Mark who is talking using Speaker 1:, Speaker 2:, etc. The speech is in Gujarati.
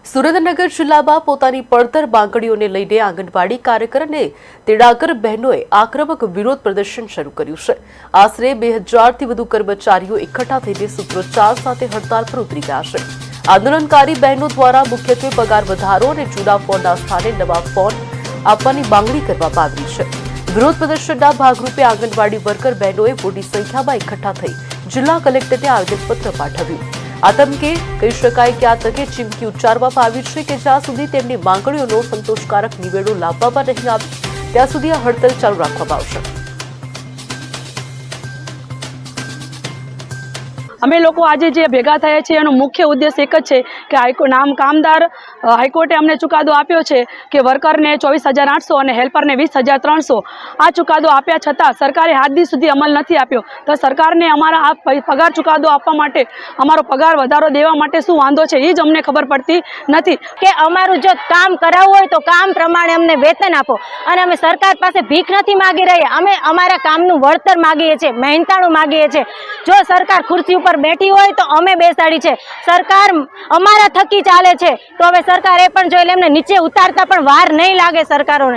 Speaker 1: સુરેન્દ્રનગર જિલ્લામાં પોતાની પડતર માંગણીઓને લઈને આંગણવાડી કાર્યકર અને તેડાગર બહેનોએ આક્રમક વિરોધ પ્રદર્શન શરૂ કર્યું છે। આશરે 2000થી વધુ કર્મચારીઓ એકઠા થઈને સૂત્રોચ્ચાર સાથે હડતાલ પર ઉતરી ગયા છે। આંદોલનકારી બહેનો દ્વારા મુખ્યત્વે પગાર વધારો અને જૂના ફોનના સ્થાને નવા ફોન આપવાની માંગણી કરવામાં આવી છે। વિરોધ પ્રદર્શનના ભાગરૂપે આંગણવાડી વર્કર બહેનોએ મોટી સંખ્યામાં એકઠા થઈ જિલ્લા કલેક્ટરને આવેદનપત્ર પાઠવ્યું। આતંકે કહી શકાય કે આ તકે ચીમકી ઉચ્ચારવામાં આવી છે કે જ્યાં સુધી તેમની માંગણીઓનો સંતોષકારક નિવેડો લાવવામાં નહીં આવે ત્યાં સુધી આ હડતાલ ચાલુ રાખવામાં આવશે।
Speaker 2: અમે લોકો આજે જે ભેગા થયા છે એનો મુખ્ય ઉદ્દેશ એક જ છે કે હાઈકોર્ટે અમને ચુકાદો આપ્યો છે કે વર્કરને 24,800 અને હેલ્પરને 20,300 આ ચુકાદો આપ્યા છતાં સરકારે આજ દી સુધી અમલ નથી આપ્યો। તો સરકારને અમારા આ પગાર ચુકાદો આપવા માટે અમારો પગાર વધારો દેવા માટે શું વાંધો છે એ જ અમને ખબર પડતી નથી
Speaker 3: કે અમારું જો કામ કરાવવું હોય તો કામ પ્રમાણે અમને વેતન આપો અને અમે સરકાર પાસે ભીખ નથી માગી રહ્યા, અમે અમારા કામનું વળતર માગીએ છીએ, મહેનતાણું માગીએ છીએ। જો સરકાર ખુરશી ઉપર બેઠી હોય તો અમે બેસાડી છે, સરકાર અમારા થકી ચાલે છે તો હવે સરકાર એ પણ જોઈ લે, એમને નીચે ઉતારતા પણ વાર નહીં લાગે સરકારોને।